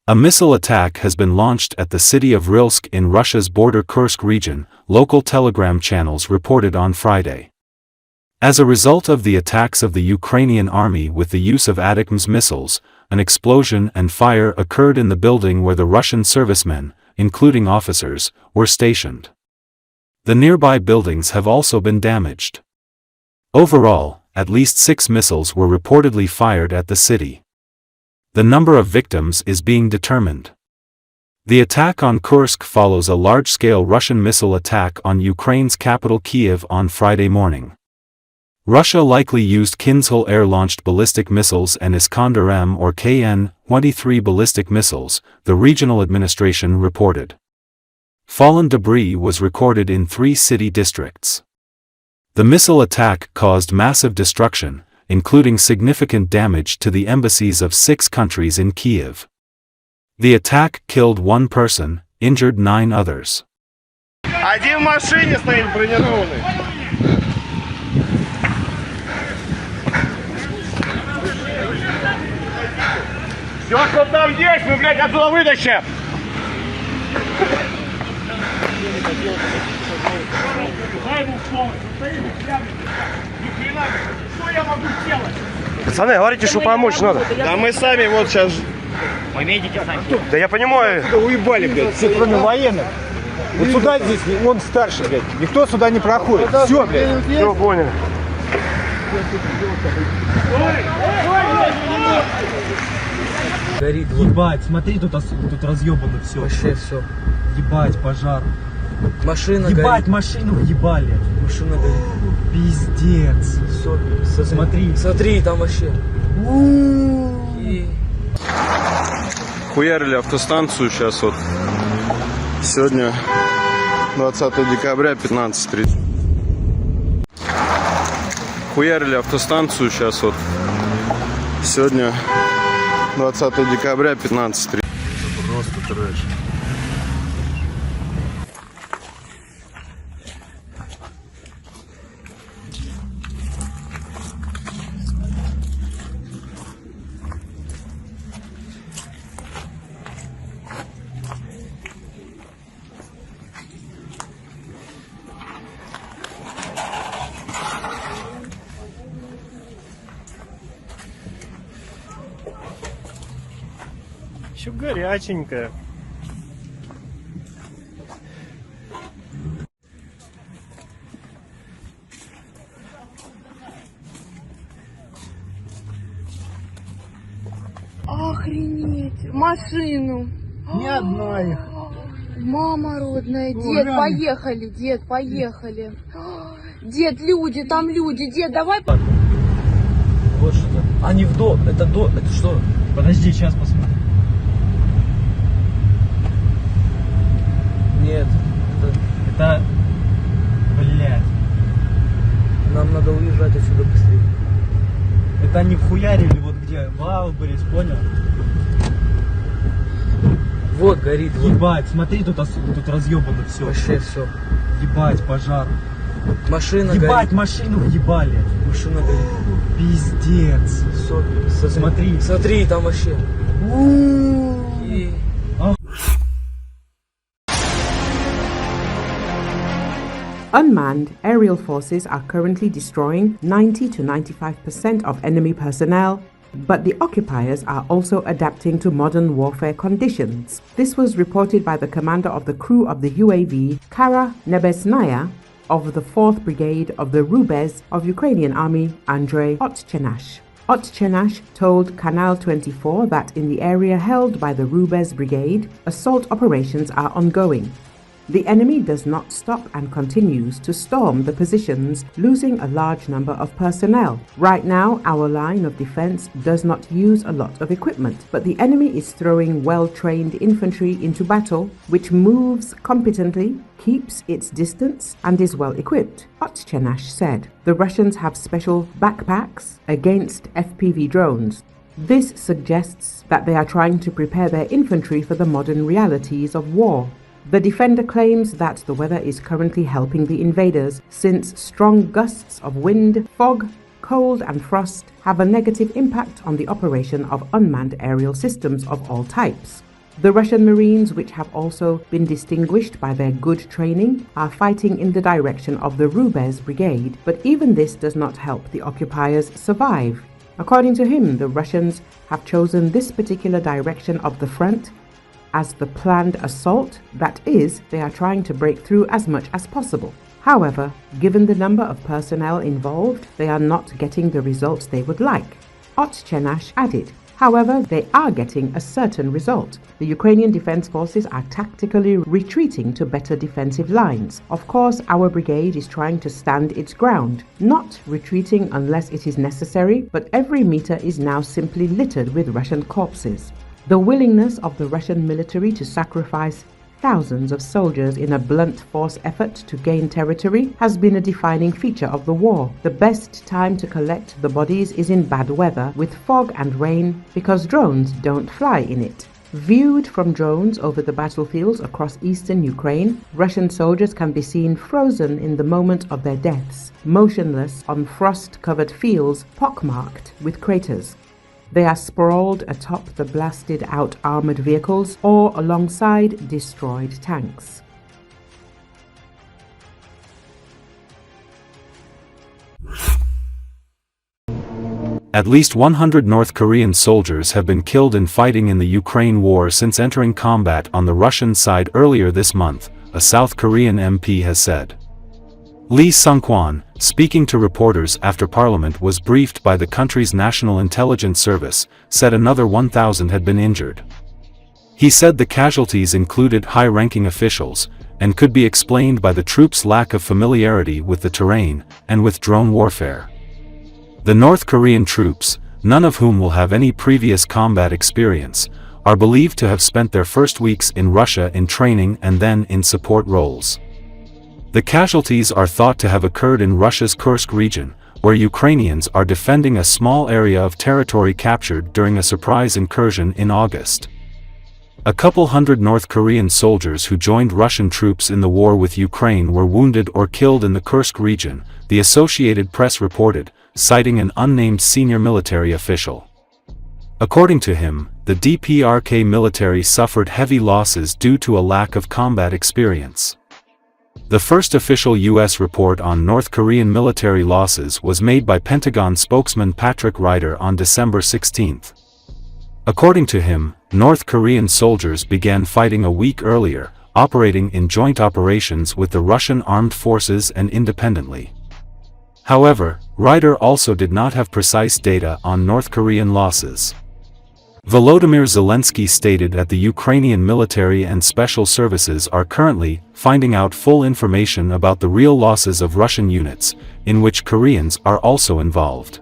A missile attack has been launched at the city of Rilsk in Russia's border Kursk region, local telegram channels reported on Friday. As a result of the attacks of the Ukrainian army with the use of ATACMS missiles, an explosion and fire occurred in the building where the Russian servicemen, including officers, were stationed. The nearby buildings have also been damaged. Overall, at least 6 missiles were reportedly fired at the city. The number of victims is being determined. The attack on Kursk follows a large-scale Russian missile attack on Ukraine's capital Kiev on Friday morning. Russia likely used Kinzhal air-launched ballistic missiles and Iskander-M or Kn-23 ballistic missiles, the regional administration reported. Fallen debris was recorded in 3 city districts. The missile attack caused massive destruction, including significant damage to the embassies of 6 countries in Kiev. The attack killed 1 person, injured 9 others. Один в машине стоит бронированный. Все, что там есть, мы, блядь, оттуда вытащим. Пацаны, говорите, что помочь надо. Да мы сами вот сейчас... Вы медики сами. Да я понимаю. Да уебали, блядь, все кроме военных. Вот сюда здесь, он старший, блядь. Никто сюда не проходит. Все, блядь. Все, понял. Горит. Ебать, смотри, тут разъебано все. Вообще все. Ебать, пожар. Машина Ебать, горит. Машину въебали. Машина горит. Пиздец. Все, Смотри. Смотри, там вообще. Хуярили автостанцию сейчас вот. Сегодня 20 декабря 15:30. Хуярили автостанцию сейчас вот. Сегодня 20 декабря 15:30. Просто трэш. Еще горяченькая. Охренеть! Машину! Ни одна их. Мама родная, дед, поехали, дед, поехали. Дед, люди, там люди, дед, давай. Вот что-то. А не это что? Подожди, сейчас посмотрим. Нет, это, блядь. Нам надо уезжать отсюда быстрее. Это они вхуярили вот где Валберис, понял? Вот горит. Ебать, смотри, тут разъебано все. Вообще все. Ебать, пожар. Машина Ебать, горит. Машину въебали. Машина горит. Пиздец. Все, Смотри. Смотри, там вообще. Unmanned aerial forces are currently destroying 90 to 95% of enemy personnel, but the occupiers are also adapting to modern warfare conditions. This was reported by the commander of the crew of the UAV, Kara Nebesnaya, of the 4th Brigade of the Rubez of Ukrainian Army, Andrei Otchenash. Otchenash told Canal 24 that in the area held by the Rubez Brigade, assault operations are ongoing. The enemy does not stop and continues to storm the positions, losing a large number of personnel. Right now, our line of defense does not use a lot of equipment, but the enemy is throwing well-trained infantry into battle, which moves competently, keeps its distance, and is well-equipped, Otchenash said. The Russians have special backpacks against FPV drones. This suggests that they are trying to prepare their infantry for the modern realities of war. The defender claims that the weather is currently helping the invaders, since strong gusts of wind, fog, cold and frost have a negative impact on the operation of unmanned aerial systems of all types. The Russian Marines, which have also been distinguished by their good training, are fighting in the direction of the Rubez Brigade, but even this does not help the occupiers survive. According to him, the Russians have chosen this particular direction of the front as the planned assault, that is, they are trying to break through as much as possible. However, given the number of personnel involved, they are not getting the results they would like. Otchenash added. However, they are getting a certain result. The Ukrainian Defense Forces are tactically retreating to better defensive lines. Of course, our brigade is trying to stand its ground, not retreating unless it is necessary, but every meter is now simply littered with Russian corpses. The willingness of the Russian military to sacrifice thousands of soldiers in a blunt force effort to gain territory has been a defining feature of the war. The best time to collect the bodies is in bad weather with fog and rain because drones don't fly in it. Viewed from drones over the battlefields across eastern Ukraine, Russian soldiers can be seen frozen in the moment of their deaths, motionless on frost-covered fields pockmarked with craters. They are sprawled atop the blasted-out armored vehicles or alongside destroyed tanks. At least 100 North Korean soldiers have been killed in fighting in the Ukraine war since entering combat on the Russian side earlier this month, a South Korean MP has said. Lee Sung-kwan, speaking to reporters after parliament was briefed by the country's National Intelligence Service, said another 1,000 had been injured. He said the casualties included high-ranking officials, and could be explained by the troops' lack of familiarity with the terrain, and with drone warfare. The North Korean troops, none of whom will have any previous combat experience, are believed to have spent their first weeks in Russia in training and then in support roles. The casualties are thought to have occurred in Russia's Kursk region, where Ukrainians are defending a small area of territory captured during a surprise incursion in August. A couple hundred North Korean soldiers who joined Russian troops in the war with Ukraine were wounded or killed in the Kursk region, the Associated Press reported, citing an unnamed senior military official. According to him, the DPRK military suffered heavy losses due to a lack of combat experience. The first official U.S. report on North Korean military losses was made by Pentagon spokesman Patrick Ryder on December 16. According to him, North Korean soldiers began fighting a week earlier, operating in joint operations with the Russian armed forces and independently. However, Ryder also did not have precise data on North Korean losses. Volodymyr Zelensky stated that the Ukrainian military and special services are currently finding out full information about the real losses of Russian units, in which Koreans are also involved.